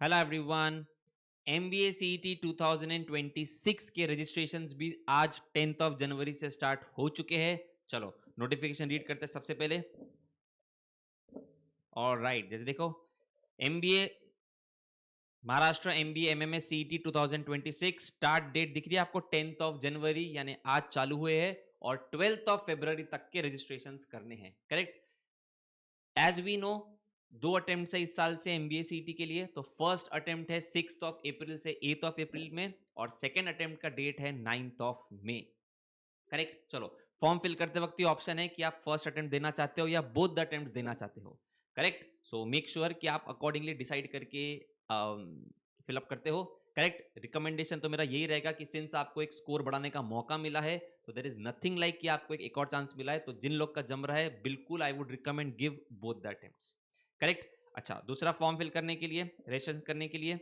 Hello everyone. MBA CET 2026 के registrations भी आज 10th ऑफ जनवरी से स्टार्ट हो चुके हैं। चलो नोटिफिकेशन रीड करते हैं सबसे पहले। और राइट, जैसे देखो MBA Maharashtra MBA MMS CET 2026 start date दिख रही है आपको 10th ऑफ जनवरी, यानी आज चालू हुए हैं और 12th ऑफ फरवरी तक के रजिस्ट्रेशंस करने हैं। करेक्ट। एज वी नो, दो अटेम्प्ट है इस साल से एमबीए सीईटी के लिए। तो फर्स्ट अटेम्प्ट है 6 ऑफ अप्रैल से 8 ऑफ अप्रैल में, और सेकेंड अटेम्प्ट का डेट है 9 ऑफ मे। करेक्ट। चलो, फॉर्म फिल करते वक्त ये ऑप्शन है कि आप फर्स्ट अटेम्प्ट देना चाहते हो या बोथ द अटेम्प्ट देना चाहते हो। करेक्ट। सो मेक श्योर कि आप अकॉर्डिंगली डिसाइड करके फिलअप करते हो। करेक्ट। रिकमेंडेशन तो मेरा यही रहेगा कि सिंस आपको एक स्कोर बढ़ाने का मौका मिला है, तो देर इज नथिंग लाइक कि आपको एक और चांस मिला है। तो जिन लोग का जम रहा है, बिल्कुल I would recommend give both the attempts. Correct. अच्छा, दूसरा फॉर्म फिल करने के लिए, रजिस्ट्रेशन करने के लिए,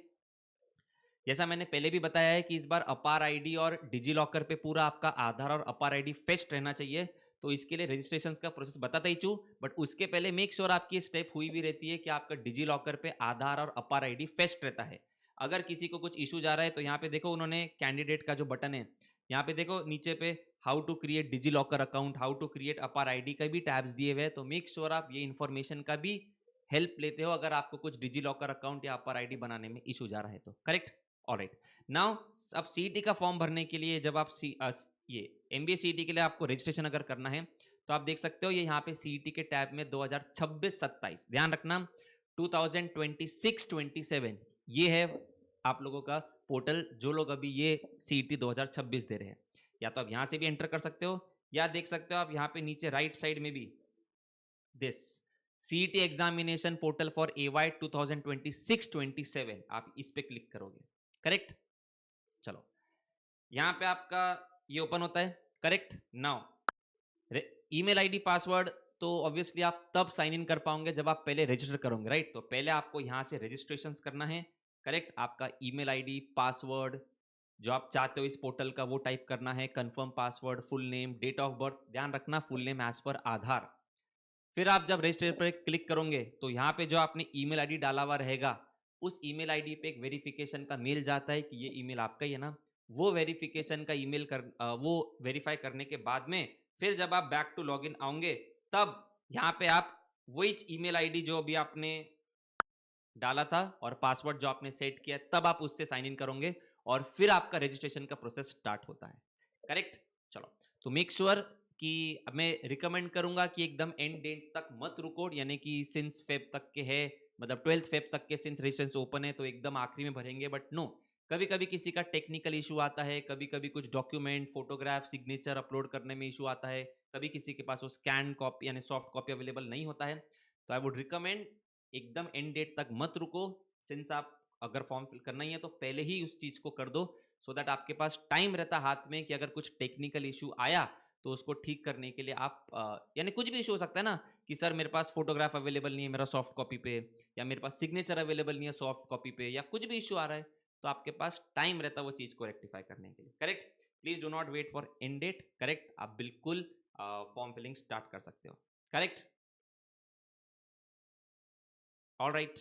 जैसा मैंने पहले भी बताया है कि इस बार अपार आईडी और डिजी लॉकर पे पूरा आपका आधार और अपार आईडी फेस्ट रहना चाहिए। तो इसके लिए रजिस्ट्रेशन का प्रोसेस बताता ही चू, बट उसके पहले मेक श्योर आपकी स्टेप हुई भी रहती है कि आपका डिजी लॉकर पे आधार और अपार आईडी फेस्ट रहता है। अगर किसी को कुछ इशू जा रहा है तो यहाँ पे देखो, उन्होंने कैंडिडेट का जो बटन है, यहाँ पे देखो नीचे पे how to create DigiLocker account, how to create APAAR ID का भी टैब्स दिए हुए हैं। तो मेक श्योर आप ये इन्फॉर्मेशन का भी हेल्प लेते हो अगर आपको कुछ डिजी लॉकर अकाउंट या अपार आईडी बनाने में इशू जा रहा है तो। करेक्ट। ऑलराइट। नाउ अब सीईटी का फॉर्म भरने के लिए, जब आप ये एमबीए सीईटी के लिए आपको रजिस्ट्रेशन अगर करना है, तो आप देख सकते हो ये यहाँ पे सीईटी के टैब में 2026-27, ध्यान रखना 2026-27 ये है आप लोगों का पोर्टल, जो लोग अभी ये सीईटी 2026 दे रहे हैं। या तो आप यहाँ से भी एंटर कर सकते हो, या देख सकते हो आप यहाँ पे नीचे राइट साइड में भी this CET examination portal for AY 2026-27, आप इस पे क्लिक करोगे। करेक्ट। चलो, यहां पे आपका ये ओपन होता है। Correct. Now email ID password तो ऑब्वियसली आप तब साइन इन कर पाओगे जब आप पहले रजिस्टर करोगे, राइट। तो पहले आपको यहां से रजिस्ट्रेशन करना है। करेक्ट। आपका ईमेल आईडी पासवर्ड जो आप चाहते हो इस पोर्टल का, वो टाइप करना है। Confirm password, full name, date of birth, ध्यान रखना फुल नेम एज पर आधार। फिर आप जब रजिस्टर पर क्लिक करोगे तो यहाँ पे जो आपने ईमेल आईडी डाला हुआ रहेगा, उस ईमेल आईडी पे एक वेरिफिकेशन का मेल जाता है कि ये ईमेल आपका ही है ना। वो वेरिफिकेशन का ईमेल वो वेरीफाई करने के बाद में, फिर जब आप बैक टू लॉगिन आओगे, तब यहाँ पे आप वही ईमेल आईडी जो भी आपने डाला था और पासवर्ड जो आपने सेट किया, तब आप उससे साइन इन करोगे और फिर आपका रजिस्ट्रेशन का प्रोसेस स्टार्ट होता है। करेक्ट। चलो, तो मेक श्योर कि मैं रिकमेंड करूंगा कि एकदम एंड डेट तक मत रुको, यानी कि सिंस फेब तक के है, मतलब 12th फेब तक के सिंस रजिस्ट्रेशन ओपन है तो एकदम आखिरी में भरेंगे, बट नो, कभी कभी किसी का टेक्निकल इशू आता है, कभी कभी कुछ डॉक्यूमेंट, फोटोग्राफ, सिग्नेचर अपलोड करने में इशू आता है, कभी किसी के पास वो स्कैन कॉपी यानी सॉफ्ट कॉपी अवेलेबल नहीं होता है। तो आई वुड रिकमेंड एकदम एंड डेट तक मत रुको। सिंस आप अगर फॉर्म फिल करना ही है तो पहले ही उस चीज को कर दो, सो दैट आपके पास टाइम रहता हाथ में कि अगर कुछ टेक्निकल इशू आया तो उसको ठीक करने के लिए आप यानी कुछ भी इशू हो सकता है ना, कि सर मेरे पास फोटोग्राफ अवेलेबल नहीं है मेरा सॉफ्ट कॉपी पे, या मेरे पास सिग्नेचर अवेलेबल नहीं है सॉफ्ट कॉपी पे, या कुछ भी इशू आ रहा है, तो आपके पास टाइम रहता है वो चीज को रेक्टिफाई करने के लिए। Correct. Please do not wait for end date. Correct. आप बिल्कुल फॉर्म फिलिंग स्टार्ट कर सकते हो। करेक्ट। All right.